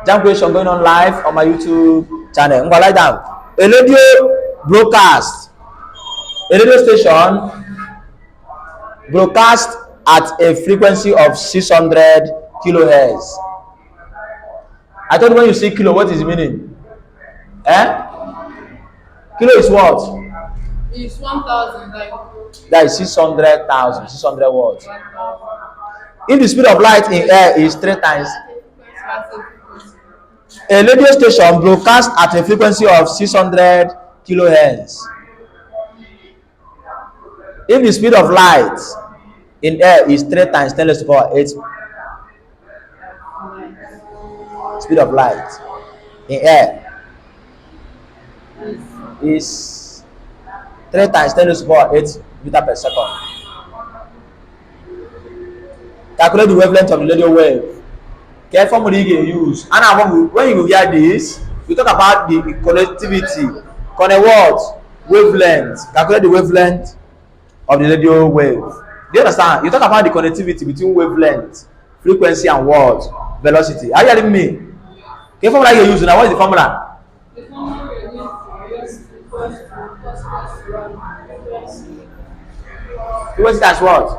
Jamb creation going on live on my YouTube channel. Lie down. A radio broadcast. A radio station broadcast at a frequency of 600 kilohertz. I told you when you see kilo, what is the meaning? Kilo is what? It's 1,000. Like that is 600,000. 600 watts. If the speed of light in air is 3 times, a radio station broadcasts at a frequency of 600 kilohertz. If the speed of light in air is 3 times 10 raised to the power 8, speed of light in air is 3 times 10 raised to the power 8 meter per second. Calculate the wavelength of the radio wave. What formula you can use? And when you hear this, you talk about the connectivity. Connect what? Wavelength. Calculate the wavelength of the radio wave. Do you understand? You talk about the connectivity between wavelength, frequency, and what? Velocity. Are you hearing me? What formula you use now? What is the formula? the formula Frequency times what?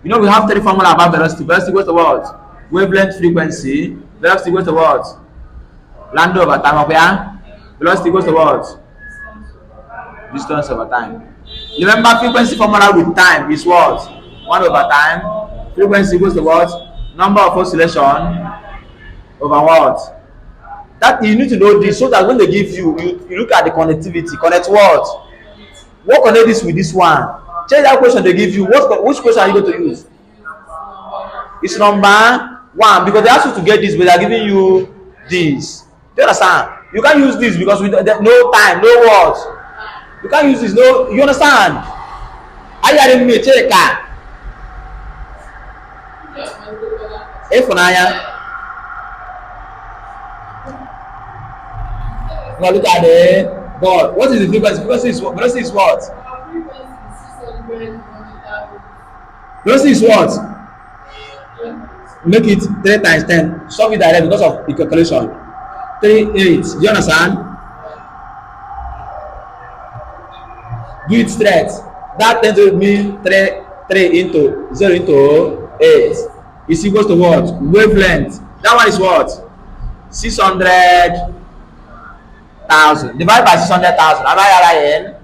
You know we have 3 formula about velocity. Velocity equals to what? Wavelength, frequency. Velocity equals to what? Lambda over time. Okay? Velocity equals to what? Distance over time. Remember, frequency formula with time is what? 1 over time. Frequency equals to what? Number of oscillation over what? That you need to know this so that when they give you, you look at the connectivity. Connect what? What connect this with this one? Change that question they give you. Which question are you going to use? It's number 1 because they ask you to get this, but they are giving you this. Do you understand? You can't use this because no time, no words. You can't use this. No, you understand? Are you hearing me? Check it. Now look at the board. What is the frequency? Velocity is what? Velocity is what? Make it 3 times 10. Solve it direct because of the calculation. 3, 8. Do you understand? Do it straight. That tends to mean 3 into 0 into 8 is equals to what? Wavelength. That one is what? 600,000. Divide by 600,000. Am I lying? Am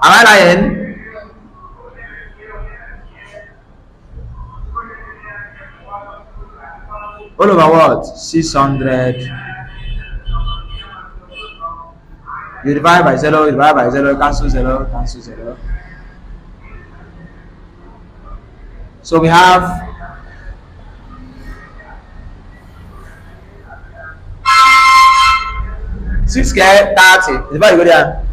I lying? All over what? 600. You divide by 0, cancel 0, cancel 0. So we have 6 square 30. Divide go there.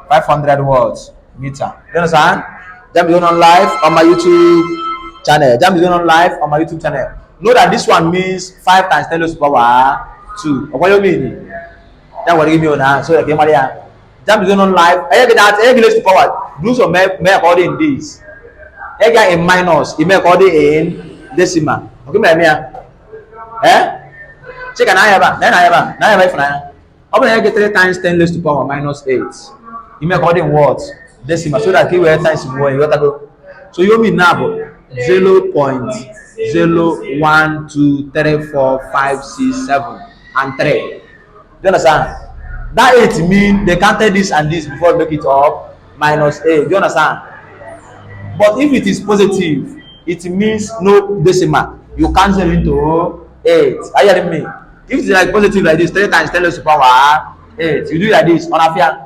500 watts meter. You understand? Jamb is going on live on my YouTube channel. Jamb is going on live on my YouTube channel. Know that this one means 5 times 10 raised to the power 2. What do you mean? That what give me on so okay, Maria. Jamb is going on live. I get that. I raised to power. Do some make according this. I get in minus. It make according in decimal. Okay, Maria. Check an eye. Then I have. Now I have for how many I get 3 times 10 raised to the power minus 8? You make according what? Decimal. So that you will times more. You got to go. So you mean now 0.0123456 and 3. Do you understand? That 8 mean they counted this and this before make it up minus 8. Do you understand? But if it is positive, it means no decimal. You cancel into 8. Are you hearing me? If it's like positive like this, 3 times 10 raised to the power 8. You do it like this on a fear.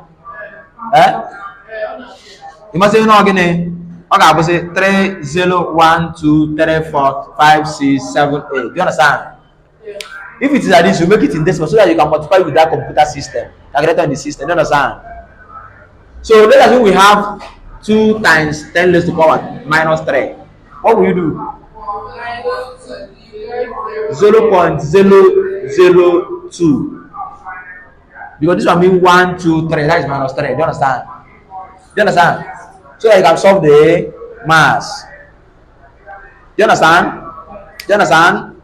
You must say no again. Okay, I will say 3, 0, 1, 2, 3, 4, 5, 6, 7, 8. Do you understand? Yeah. If it is like this, you make it in decimal so that you can multiply with that computer system. Calculator in the system. Do you understand? So let us say we have 2 times 10 raised to the power minus 3. What will you do? 0.0 0, 2. Because this one means 1, 2, 3. That is minus 3. Do you understand? Do you understand? So that you can solve the mass. Do you understand? Do you understand?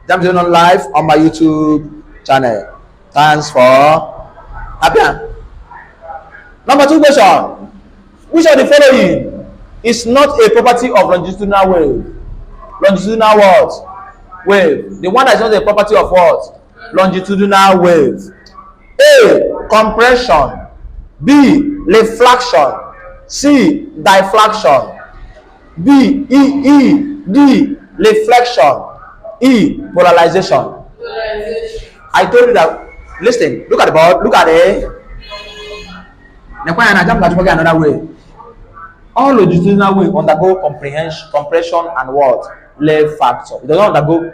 Jamb is on live on my YouTube channel. Thanks for happy. Number 2 question. Which of the following is not a property of longitudinal wave? Longitudinal what? Wave. The one that is not a property of what? Longitudinal wave. A. Compression. B. Reflection. C. Diffraction. D. Reflection. E. Polarization. I told you that. Listen. Look at the board. Look at it. Another way. All longitudinal wave undergo compression and what? Left factor. It does not undergo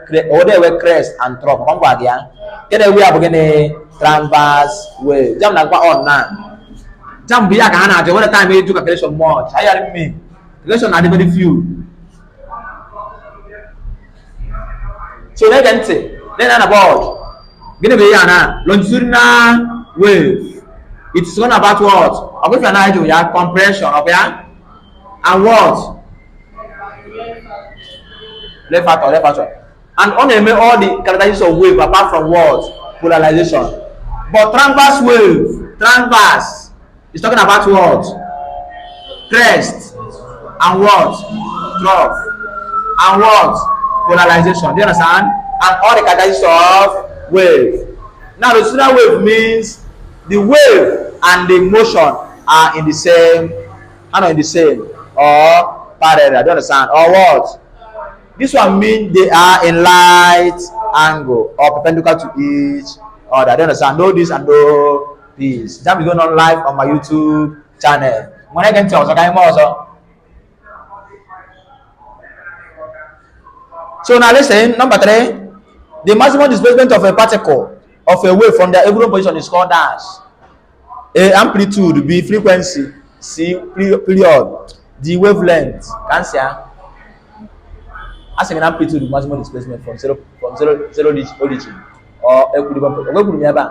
crest and trough. Come back here. Get away up again a transverse wave. Jamb na on now. Jamb biya ka na je when the time you do calculation much. I hear me. Calculation are very few. So then about gonna be na longitudinal wave. It's one about what? I'm going to you compression, okay? And what? Left factor. And only all the characteristics of wave apart from what? Polarization. But transverse wave, transverse is talking about what? Crest and what? Trough. And what? Polarization. Do you understand? And all the characteristics of wave. Now the longitudinal wave means the wave and the motion are in the same, or parallel. Do you understand? Or what? This one means they are in light angle or perpendicular to each other. Do you understand? Know this and know this. Jamb is going on live on my YouTube channel. When I can tell, so now listen, number 3. The maximum displacement of a particle of a wave from their equilibrium position is called dash. A. Amplitude. B. Frequency. C. Period. D. Wavelength. Cancer. As an amplitude, maximum displacement from zero origin or equilibrium.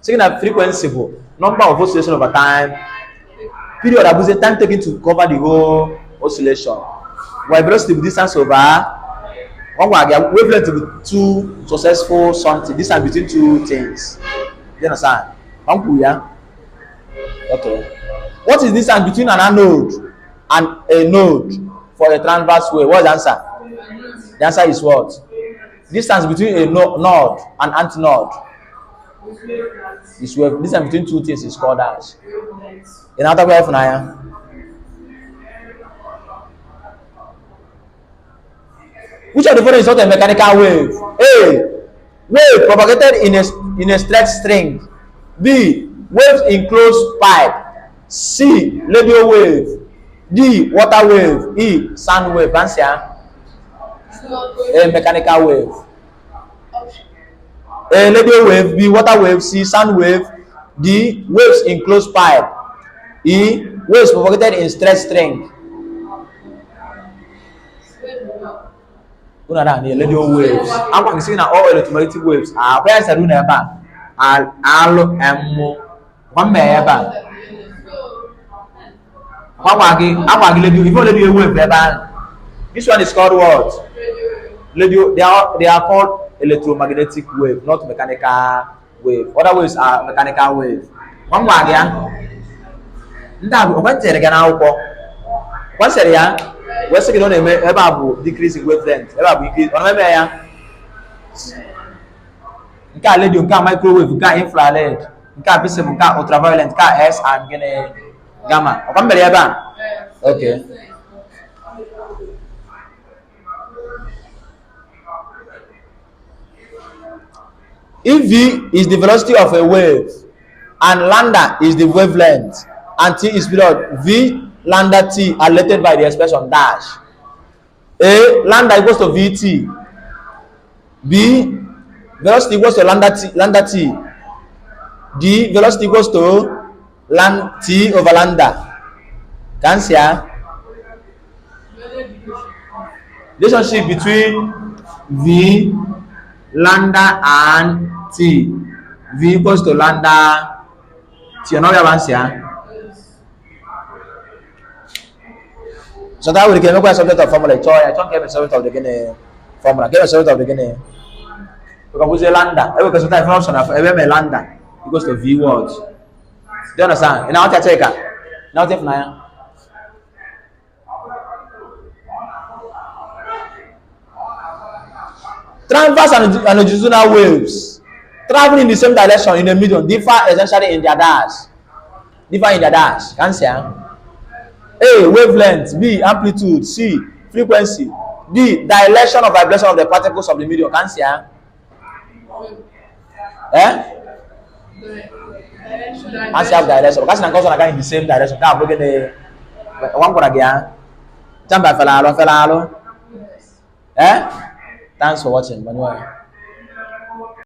Second, frequency. Number of oscillation over time. Period. Abuse time taken to cover the whole oscillation. While velocity distance over. Wavelength to be 2 successful something. Distance between 2 things. Do you understand? Okay. What is distance between an anode and a node for a transverse wave? What is the answer? The answer is what? Distance between a node and antinode. This wave. Distance between 2 things is called dash. In other way, which of the following is not a mechanical wave? A. Wave propagated in a straight string. B. Waves in closed pipe. C. Radio wave. D. Water wave. E. Sound wave. Answer. A. Mechanical wave. A. Radio wave. B. Water wave. C. Sound wave. D. Waves in closed pipe. E. Waves propagated in straight string. Radio waves. I'm going to say now all electromagnetic waves. Where is the room ever? Alo emo. One may ever. Radio. If you radio wave ever, this one is called what? Radio. They are called electromagnetic wave, not mechanical wave. Other waves are mechanical wave. One wag ya. Nda oba tere ga na akwụkwọ. One say ya. We say no eme ebe abu decrease in wavelength. Ebe abu increase. Ona me ya. Nka radio, nka microwave, nka infrared, nka visible, nka ultraviolet, nka S and gene gamma. Oba mbere ebe a. Okay. If V is the velocity of a wave and lambda is the wavelength and T is period, V lambda T are related by the expression dash. A. Lambda equals to Vt. B. Velocity equals to lambda T. D. Velocity equals to T over lambda. Cancer. Relationship between V lambda and t. V equals to lambda t. You know what I'm saying? So that we can make a subject of formula. I don't give a subject of the beginning formula. Give a subject of the beginning. Because we say lambda. Every question type function of every lambda equals to v what? Do you understand? Now what I take? Now take now. Transverse and longitudinal waves traveling in the same direction in the medium differ essentially in their dash. Differ in their dash. Can see? A. Wavelength. B. Amplitude. C. Frequency. D. Direction of vibration of the particles of the medium. Can see? Can see have direction. Because na cause na in the same direction. Can bring the one for again. Jamb felalo. Thanks for watching. Manuel.